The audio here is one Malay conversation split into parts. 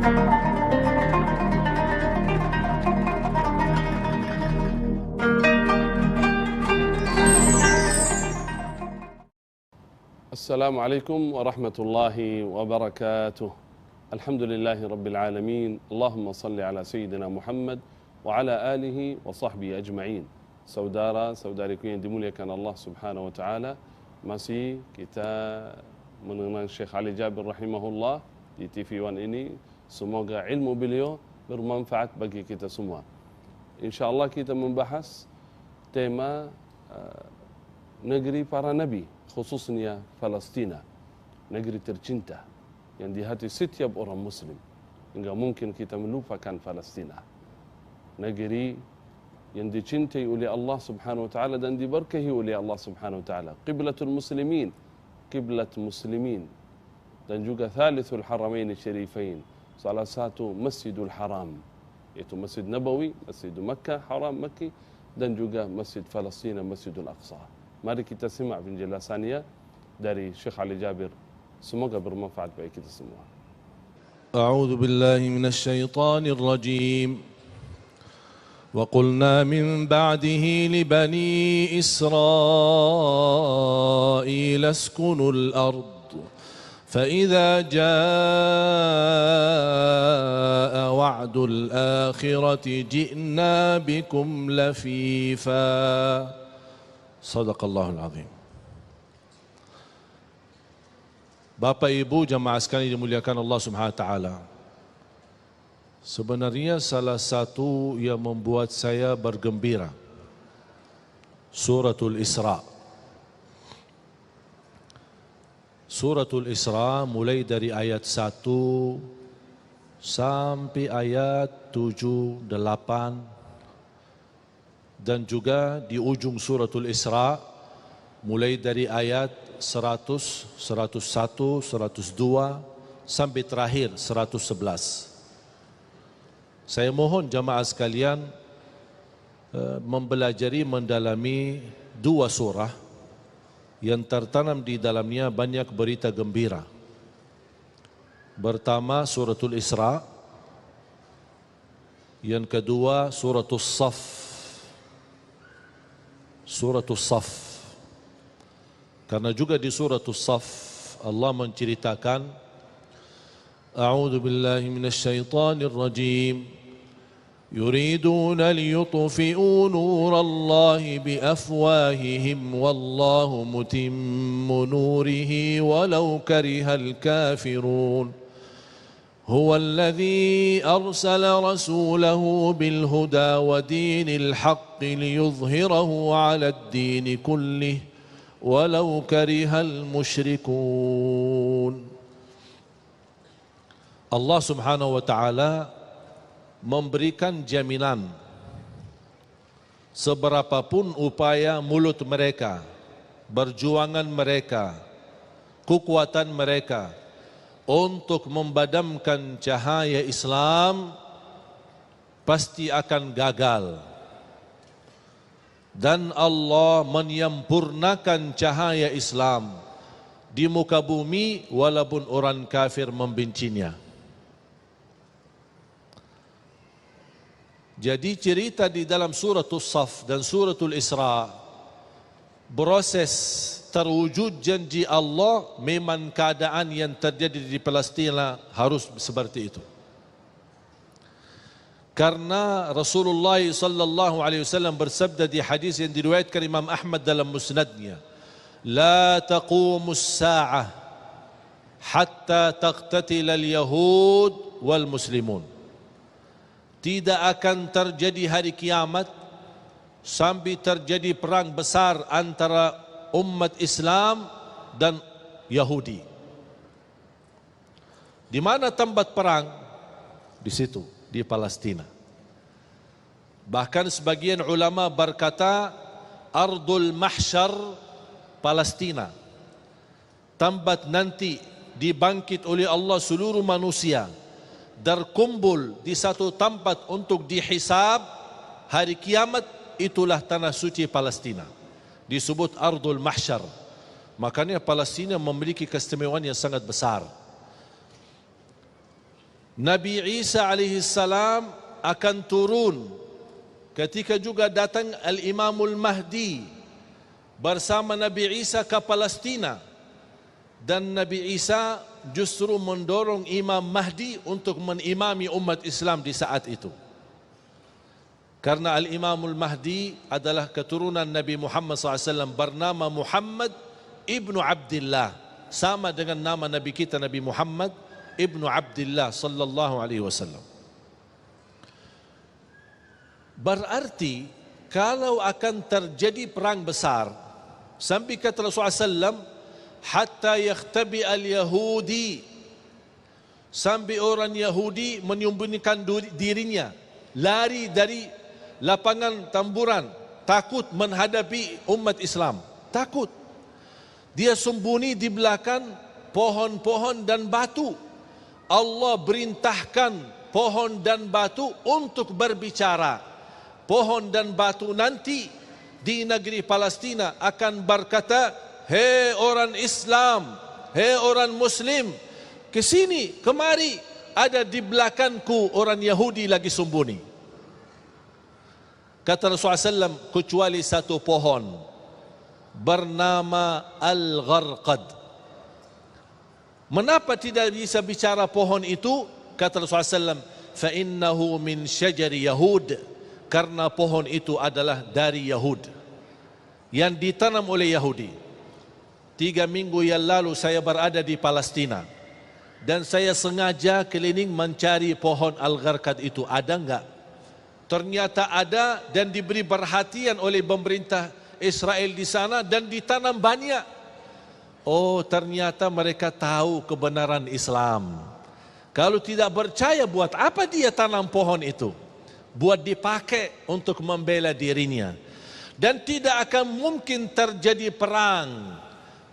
السلام عليكم ورحمة الله وبركاته. الحمد لله رب العالمين. اللهم صل على سيدنا Muhammad وعلى آله وصحبه أجمعين. Saudara-saudariku yang dimuliakan Allah Subhanahu wa taala, masih kita mengenang Syekh Ali Jabir rahimahullah di TV One ini. Semoga ilmu beliau bermanfaat bagi kita semua. Insyaallah kita membahas tema negeri para nabi, khususnya Palestina, negeri tercinta yang di hati setiap orang muslim. Enggak mungkin kita melupakan Palestina, negeri yang dicintai oleh Allah Subhanahu wa taala dan diberkahi oleh Allah Subhanahu wa taala, qiblatul muslimin, qiblat muslimin, dan juga thalithul haramain syarifain, salah satu Masjidul Haram, yaitu Masjid Nabawi, Masjid Makkah, Haram Makki, dan juga Masjid Palestina, Masjidul Aqsa. Mari kita simak penjelasannya dari Syekh Ali Jabir. Semoga bermanfaat bagi kita semua. A'udzu billahi minasy syaithanir rajim. Wa qulna min ba'dihi li bani Israil askunul ard. فإذا جاء وعد الآخرة جئنا بكم لفيفا Sadaqallahul Azim. Bapak Ibu jamaah sekalian dimuliakan Allah Subhanahu wa taala. Sebenarnya salah satu yang membuat saya bergembira Suratul Isra. Suratul Isra mulai dari ayat 1 sampai ayat 7, 8, dan juga di ujung suratul Isra mulai dari ayat 100, 101, 102 sampai terakhir 111. Saya mohon jamaah sekalian mempelajari, mendalami dua surah yang tertanam di dalamnya banyak berita gembira. Pertama suratul Isra, yang kedua suratul Saf. Suratul Saf, karena juga di Suratul Saf Allah menceritakan, A'udzu billahi minasy syaithanir rajim. Yuriduna liyutfi'u nurallahi biafwahihim wallahu mutimmu nurihi walau karihal kafirun. هو الذي أرسل رسوله بالهدى ودين الحق ليظهره على الدين كله ولو كره المشركون. Allah Subhanahu wa taala memberikan jaminan seberapapun upaya mulut mereka, perjuangan mereka, kekuatan mereka untuk memadamkan cahaya Islam pasti akan gagal, dan Allah menyempurnakan cahaya Islam di muka bumi walaupun orang kafir membencinya. Jadi cerita di dalam suratul Saf dan suratul Isra, proses terwujud janji Allah memang keadaan yang terjadi di Palestina harus seperti itu. Karena Rasulullah sallallahu alaihi wasallam bersabda di hadis yang diriwayatkan Imam Ahmad dalam musnadnya, la taqumus sa'ah hatta taqtatil al-yahud wal muslimun. Tidak akan terjadi hari kiamat sampai terjadi perang besar antara umat Islam dan Yahudi. Di mana tempat perang? Di situ, di Palestina. Bahkan sebagian ulama berkata Ardul Mahsyar Palestina, tempat nanti dibangkit oleh Allah seluruh manusia, berkumpul di satu tempat untuk dihisab hari kiamat. Itulah tanah suci Palestina, disebut Ardul Mahsyar. Makanya Palestina memiliki keistimewaan yang sangat besar. Nabi Isa alaihi salam akan turun ketika juga datang Al-Imamul Mahdi bersama Nabi Isa ke Palestina, dan Nabi Isa justru mendorong Imam Mahdi untuk menimami umat Islam di saat itu. Karena Al-Imamul Mahdi adalah keturunan Nabi Muhammad SAW, bernama Muhammad ibnu Abdillah, sama dengan nama Nabi kita Nabi Muhammad ibnu Abdillah sallallahu alaihi wasallam. Berarti kalau akan terjadi perang besar, sampai kata Rasulullah SAW, hatta yakhtabi al-Yahudi, sampai orang Yahudi menyembunyikan dirinya, lari dari lapangan tamburan, takut menghadapi umat Islam, takut. Dia sembunyi di belakang pohon-pohon dan batu. Allah perintahkan pohon dan batu untuk berbicara. Pohon dan batu nanti di negeri Palestina akan berkata, hei orang Islam, hei orang Muslim, ke sini, kemari, ada di belakangku orang Yahudi lagi sembunyi. Kata Rasulullah SAW, kecuali satu pohon bernama Al-Gharqad. Mengapa tidak bisa bicara pohon itu? Kata Rasulullah SAW, فَإِنَّهُ مِنْ شَجَرِ يَهُودِ, karena pohon itu adalah dari Yahud, yang ditanam oleh Yahudi. 3 minggu yang lalu saya berada di Palestina, dan saya sengaja keliling mencari pohon Al-Gharqad itu, ada enggak? Ternyata ada, dan diberi perhatian oleh pemerintah Israel di sana, dan ditanam banyak. Oh, ternyata mereka tahu kebenaran Islam. Kalau tidak percaya, buat apa dia tanam pohon itu? Buat dipakai untuk membela dirinya. Dan tidak akan mungkin terjadi perang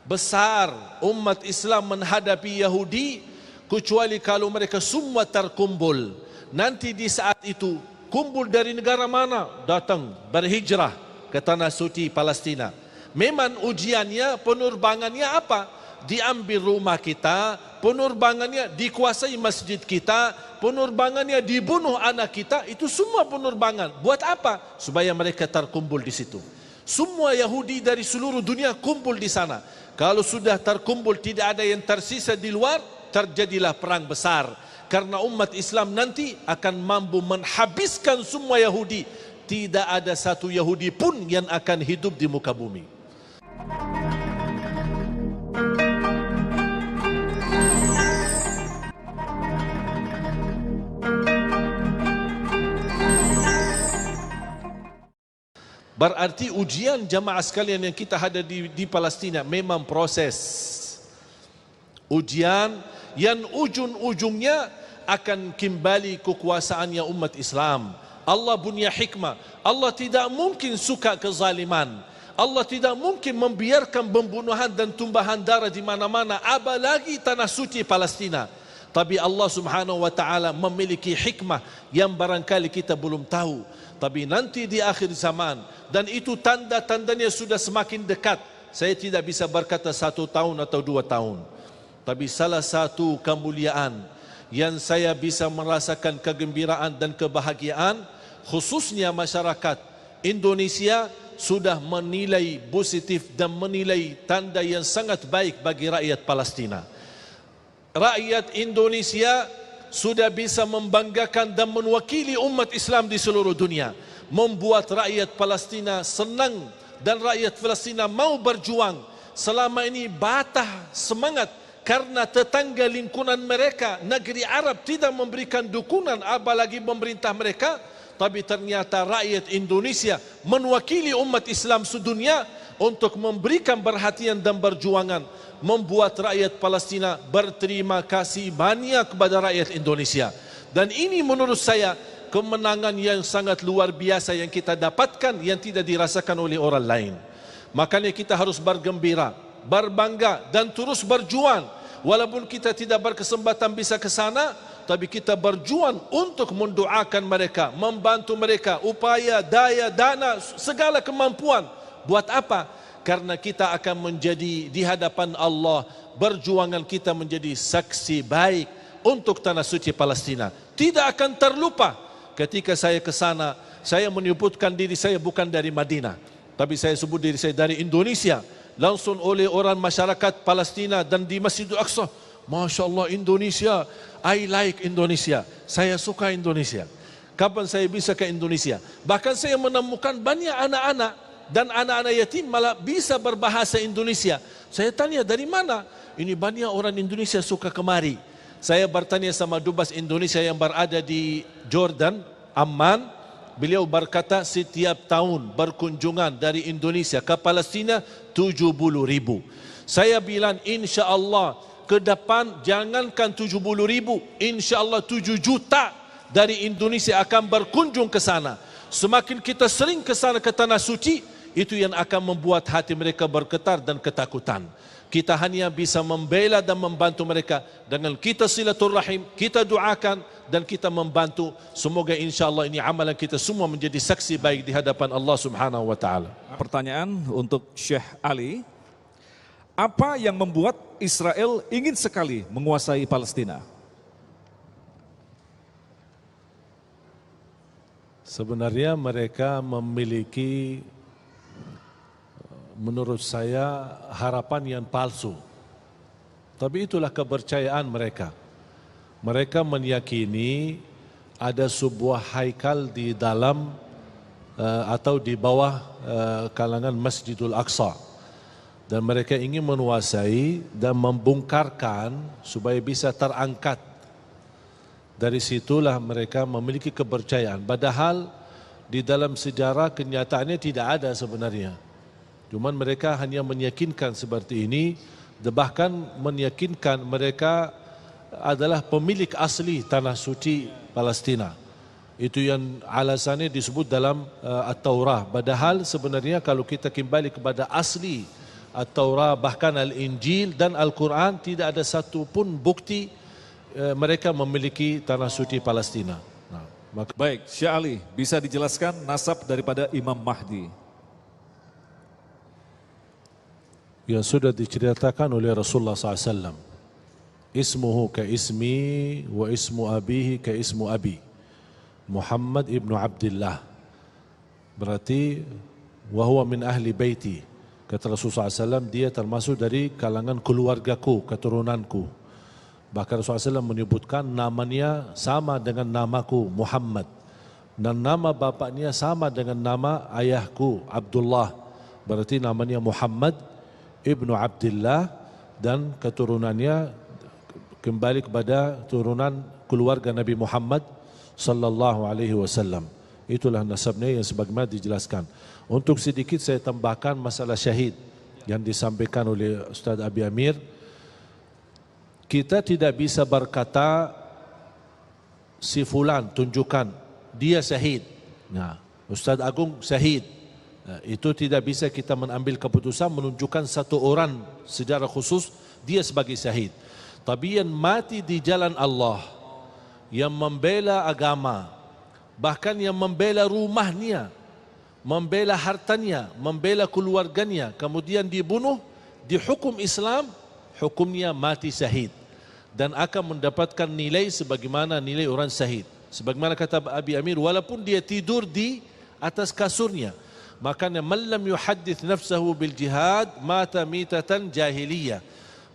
besar umat Islam menghadapi Yahudi, kecuali kalau mereka semua terkumpul. Nanti di saat itu, kumpul dari negara mana? Datang berhijrah ke tanah suci Palestina. Memang ujiannya, penerbangannya apa? Diambil rumah kita, penerbangannya dikuasai masjid kita, penerbangannya dibunuh anak kita, itu semua penerbangan. Buat apa? Supaya mereka terkumpul di situ. Semua Yahudi dari seluruh dunia kumpul di sana. Kalau sudah terkumpul, tidak ada yang tersisa di luar, terjadilah perang besar. Karena umat Islam nanti akan mampu menghabiskan semua Yahudi. Tidak ada satu Yahudi pun yang akan hidup di muka bumi. Berarti ujian jamaah sekalian yang kita ada di Palestina memang proses. Ujian yang ujung-ujungnya akan kembali kekuasaannya umat Islam. Allah punya hikmah. Allah tidak mungkin suka kezaliman. Allah tidak mungkin membiarkan pembunuhan dan tumpahan darah di mana-mana, apalagi tanah suci Palestina. Tapi Allah Subhanahu wa taala memiliki hikmah yang barangkali kita belum tahu. Tapi nanti di akhir zaman, dan itu tanda-tandanya sudah semakin dekat. Saya tidak bisa berkata 1 tahun atau 2 tahun. Tapi salah satu kemuliaan yang saya bisa merasakan kegembiraan dan kebahagiaan, khususnya masyarakat Indonesia sudah menilai positif dan menilai tanda yang sangat baik bagi rakyat Palestina. Rakyat Indonesia sudah bisa membanggakan dan mewakili umat Islam di seluruh dunia, membuat rakyat Palestina senang dan rakyat Palestina mau berjuang. Selama ini batah semangat karena tetangga lingkungan mereka, negeri Arab, tidak memberikan dukungan, apalagi pemerintah mereka. Tapi ternyata rakyat Indonesia mewakili umat Islam sedunia untuk memberikan perhatian dan perjuangan, membuat rakyat Palestina berterima kasih banyak kepada rakyat Indonesia. Dan ini menurut saya kemenangan yang sangat luar biasa yang kita dapatkan, yang tidak dirasakan oleh orang lain. Makanya kita harus bergembira, berbangga dan terus berjuang. Walaupun kita tidak berkesempatan bisa ke sana, tapi kita berjuang untuk mendoakan mereka, membantu mereka, upaya, daya, dana, segala kemampuan. Buat apa? Karena kita akan menjadi di hadapan Allah, perjuangan kita menjadi saksi baik untuk tanah suci Palestina. Tidak akan terlupa ketika saya ke sana, saya menyebutkan diri saya bukan dari Madinah, tapi saya sebut diri saya dari Indonesia. Langsung oleh orang masyarakat Palestina dan di Masjidil Aqsa, Masya Allah Indonesia, I like Indonesia, saya suka Indonesia. Kapan saya bisa ke Indonesia? Bahkan saya menemukan banyak anak-anak dan anak-anak yatim malah bisa berbahasa Indonesia. Saya tanya dari mana? Ini banyak orang Indonesia suka kemari. Saya bertanya sama dubes Indonesia yang berada di Jordan, Amman. Beliau berkata setiap tahun berkunjungan dari Indonesia ke Palestina 70.000. Saya bilang insya Allah ke depan jangankan 70.000, insya Allah 7 juta dari Indonesia akan berkunjung ke sana. Semakin kita sering ke sana ke tanah suci, itu yang akan membuat hati mereka bergetar dan ketakutan. Kita hanya bisa membela dan membantu mereka dengan kita silaturahim, kita doakan dan kita membantu. Semoga insyaAllah ini amalan kita semua menjadi saksi baik di hadapan Allah Subhanahu wa ta'ala. Pertanyaan untuk Syekh Ali. Apa yang membuat Israel ingin sekali menguasai Palestina? Sebenarnya mereka memiliki, menurut saya, harapan yang palsu. Tapi itulah kepercayaan mereka. Mereka meyakini ada sebuah haikal di dalam atau di bawah kalangan Masjidil Aqsa. Dan mereka ingin menguasai dan membongkarkan supaya bisa terangkat. Dari situlah mereka memiliki kepercayaan. Padahal di dalam sejarah kenyataannya tidak ada sebenarnya. Cuman mereka hanya meyakinkan seperti ini, bahkan meyakinkan mereka adalah pemilik asli tanah suci Palestina. Itu yang alasannya disebut dalam At-Taurah. Padahal sebenarnya kalau kita kembali kepada asli At-Taurah, bahkan Al-Injil dan Al-Quran, tidak ada satu pun bukti mereka memiliki tanah suci Palestina. Baik, Syekh Ali, bisa dijelaskan nasab daripada Imam Mahdi? Yang sudah diceritakan oleh Rasulullah SAW. Ismuhu ka ismi wa ismu abihi ka ismu abi. Muhammad ibnu Abdullah. Berarti wahuwa min ahli baiti. Kata Rasulullah SAW, dia termasuk dari kalangan keluargaku, keturunanku. Bahkan Rasulullah SAW menyebutkan namanya sama dengan namaku Muhammad. Dan nama bapaknya sama dengan nama ayahku Abdullah. Berarti namanya Muhammad ibnu Abdullah dan keturunannya kembali kepada turunan keluarga Nabi Muhammad sallallahu alaihi wasallam. Itulah nasabnya yang sebagaimana dijelaskan. Untuk sedikit saya tambahkan masalah syahid yang disampaikan oleh Ustaz Abi Amir. Kita tidak bisa berkata si fulan tunjukkan dia syahid. Nah, Ustaz Agung syahid. Nah, itu tidak bisa kita mengambil keputusan menunjukkan satu orang secara khusus dia sebagai syahid. Tapi yang mati di jalan Allah, yang membela agama, bahkan yang membela rumahnya, membela hartanya, membela keluarganya, kemudian dibunuh, di hukum Islam, hukumnya mati syahid. Dan akan mendapatkan nilai sebagaimana nilai orang syahid. Sebagaimana kata Abi Amir, walaupun dia tidur di atas kasurnya. Makanya man lam yuhaddith nafsahu bil jihad mata mitatan jahiliyah.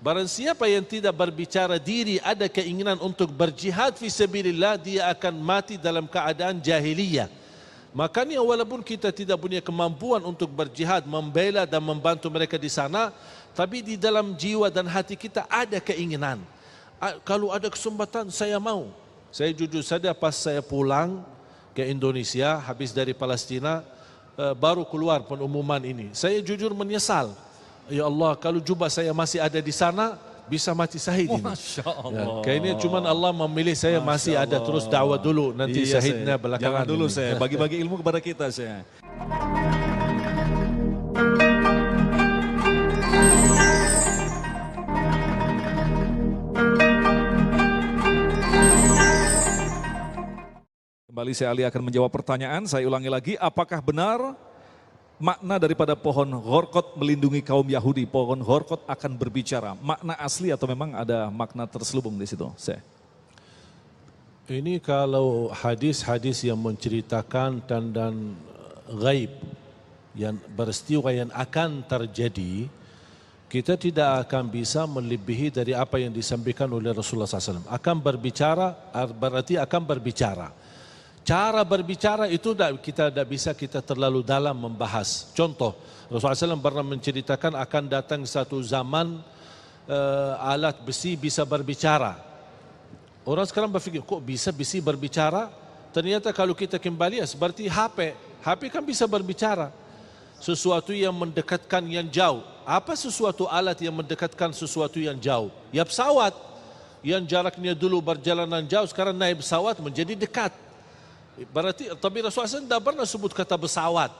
Barang siapa yang tidak berbicara diri ada keinginan untuk berjihad fi sabilillah, dia akan mati dalam keadaan jahiliyah. Makanya walaupun kita tidak punya kemampuan untuk berjihad, membela dan membantu mereka di sana, tapi di dalam jiwa dan hati kita ada keinginan. Kalau ada kesempatan saya mau. Saya jujur saja pas saya pulang ke Indonesia habis dari Palestina, baru keluar pengumuman ini, saya jujur menyesal. Ya Allah, kalau jubah saya masih ada di sana, bisa mati syahid ini. Masya Allah. Ya, kayaknya cuma Allah memilih saya masih ada, terus dakwah dulu, nanti Iya, syahidnya saya. belakangan. Jangan dulu ini. saya bagi-bagi ilmu kepada kita saya. Kembali Syekh Ali akan menjawab pertanyaan. Saya ulangi lagi, apakah benar makna daripada pohon Ghorqot melindungi kaum Yahudi? Pohon Ghorqot akan berbicara. Makna asli atau memang ada makna terselubung di situ? Syekh. Ini kalau hadis-hadis yang menceritakan dan gaib, yang peristiwa yang akan terjadi, kita tidak akan bisa melebihi dari apa yang disampaikan oleh Rasulullah SAW. Akan berbicara, berarti akan berbicara. Cara berbicara itu kita tidak bisa kita terlalu dalam membahas. Contoh, Rasulullah SAW pernah menceritakan akan datang satu zaman alat besi bisa berbicara. Orang sekarang berfikir, kok bisa besi berbicara? Ternyata kalau kita kembali, seperti HP. HP kan bisa berbicara. Sesuatu yang mendekatkan yang jauh. Apa sesuatu alat yang mendekatkan sesuatu yang jauh? Ya pesawat. Yang jaraknya dulu berjalanan jauh, sekarang naik pesawat menjadi dekat. Berarti, tapi Rasulullah SAW tidak pernah sebut kata pesawat.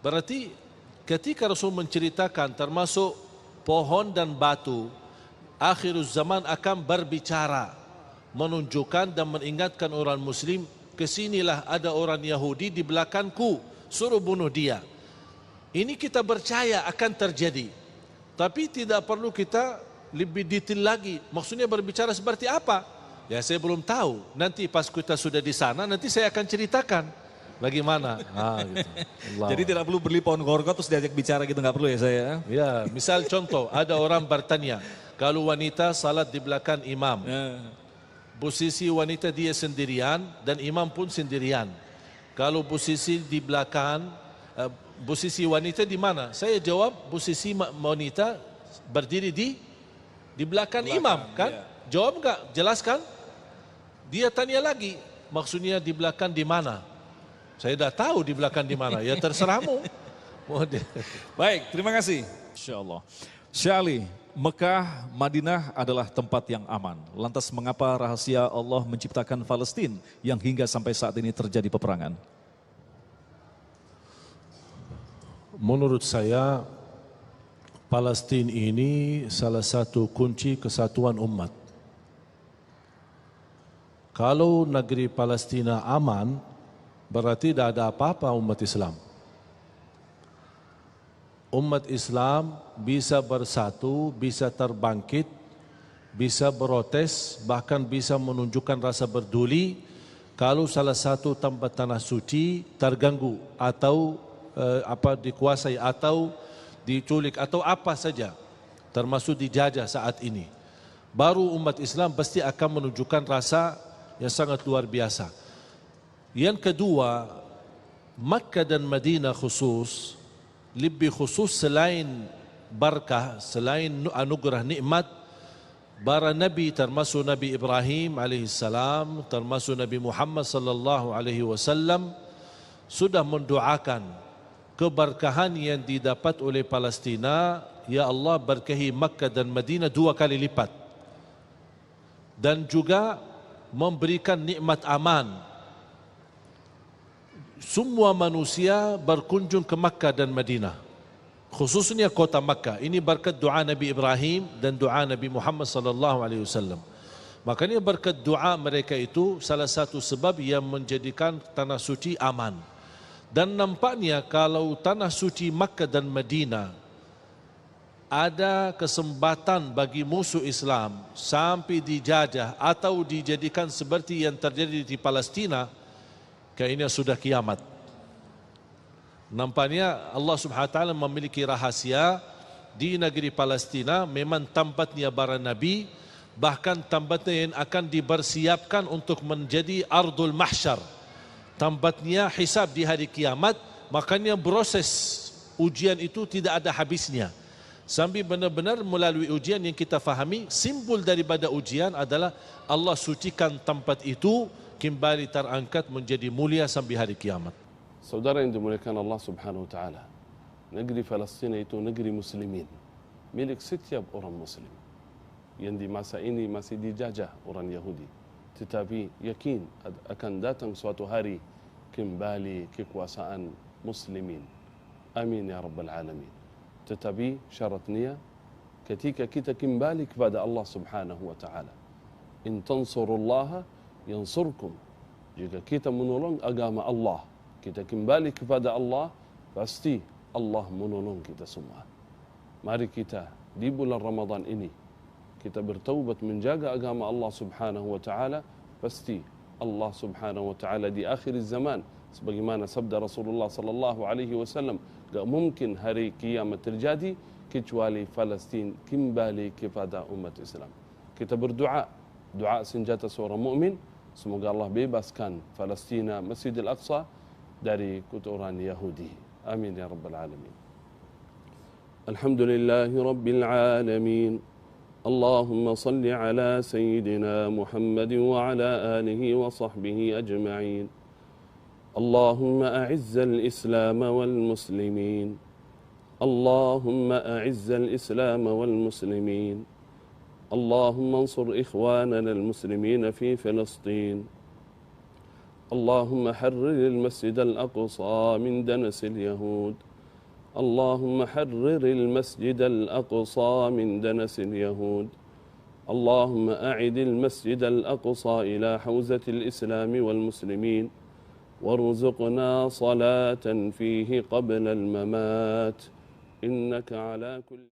Berarti ketika Rasul menceritakan termasuk pohon dan batu, akhir zaman akan berbicara, menunjukkan dan mengingatkan orang Muslim, kesinilah ada orang Yahudi di belakangku, suruh bunuh dia. Ini kita percaya akan terjadi, tapi tidak perlu kita lebih detail lagi. Maksudnya berbicara seperti apa? Ya saya belum tahu. Nanti pas kita sudah di sana, nanti saya akan ceritakan bagaimana. Gitu. Jadi tidak perlu beli pohon gorgot terus diajak bicara gitu, nggak perlu ya saya? Ya, misal contoh, ada orang bertanya, kalau wanita salat di belakang imam, posisi wanita dia sendirian dan imam pun sendirian. Kalau posisi di belakang, posisi wanita di mana? Saya jawab posisi wanita berdiri di belakang imam, kan? Ya. Jawab enggak? Jelaskan? Dia tanya lagi, maksudnya di belakang di mana? Saya dah tahu di belakang di mana. Ya terserahmu. Baik, terima kasih. Insyaallah. Syekh Ali, Mekah, Madinah adalah tempat yang aman. Lantas mengapa rahasia Allah menciptakan Palestina yang hingga sampai saat ini terjadi peperangan? Menurut saya, Palestina ini salah satu kunci kesatuan umat. Kalau negeri Palestina aman, berarti tidak ada apa-apa umat Islam. Umat Islam bisa bersatu, bisa terbangkit, bisa protes, bahkan bisa menunjukkan rasa peduli kalau salah satu tempat tanah suci terganggu atau dikuasai atau diculik atau apa saja, termasuk dijajah saat ini. Baru umat Islam pasti akan menunjukkan rasa yang sangat luar biasa. Yang kedua, Makkah dan Madinah khusus, lebih khusus selain berkah, selain anugerah nikmat, para nabi termasuk Nabi Ibrahim alaihissalam, termasuk Nabi Muhammad sallallahu alaihi wasallam sudah mendoakan keberkahan yang didapat oleh Palestina. Ya Allah, berkahi Makkah dan Madinah 2 kali lipat, dan juga memberikan nikmat aman. Semua manusia berkunjung ke Makkah dan Madinah, khususnya kota Makkah. Ini berkat doa Nabi Ibrahim dan doa Nabi Muhammad sallallahu alaihi wasallam. Makanya berkat doa mereka itu salah satu sebab yang menjadikan tanah suci aman. Dan nampaknya kalau tanah suci Makkah dan Madinah ada kesempatan bagi musuh Islam sampai dijajah atau dijadikan seperti yang terjadi di Palestina, kayaknya sudah kiamat. Nampaknya Allah Subhanahu wa taala memiliki rahasia di negeri Palestina, memang tempatnya para nabi, bahkan tempatnya yang akan dipersiapkan untuk menjadi ardul mahsyar, tempatnya hisab di hari kiamat. Makanya proses ujian itu tidak ada habisnya. Sampai benar-benar melalui ujian yang kita fahami, simbol daripada ujian adalah Allah sucikan tempat itu kembali terangkat menjadi mulia sampai hari kiamat. Saudara yang dimuliakan Allah Subhanahu wa taala, negeri Palestina itu negeri muslimin, milik setiap orang muslim yang di masa ini masih dijajah orang Yahudi. Tetapi yakin akan datang suatu hari kembali kekuasaan muslimin. Amin ya rabbal alamin. Tetapi syaratnya ketika kita kembali kepada Allah Subhanahu wa taala. In tansurullaha yansurkum. Jika kita menolong agama Allah, kita kembali kepada Allah, pasti Allah menolong kita semua. Mari kita di bulan Ramadan ini kita bertaubat menjaga agama Allah Subhanahu wa taala, pasti Allah Subhanahu wa taala di akhir zaman, sebagaimana sabda Rasulullah sallallahu alaihi wasallam, enggak mungkin hari kiamat terjadi kecuali Palestin kembali kepada umat Islam. Kita berdoa, doa senjata seorang mukmin, semoga Allah bebaskan Palestina, Masjidil Aqsa dari kotoran Yahudi. Amin ya rabbal alamin. Alhamdulillahi rabbil alamin. اللهم صل على سيدنا محمد وعلى آله وصحبه أجمعين. اللهم أعز الإسلام والمسلمين. اللهم أعز الإسلام والمسلمين. اللهم انصر إخواننا المسلمين في فلسطين. اللهم حرر المسجد الأقصى من دنس اليهود. اللهم حرر المسجد الأقصى من دنس اليهود. اللهم أعد المسجد الأقصى إلى حوزة الإسلام والمسلمين، وارزقنا صلاة فيه قبل الممات، إنك على كل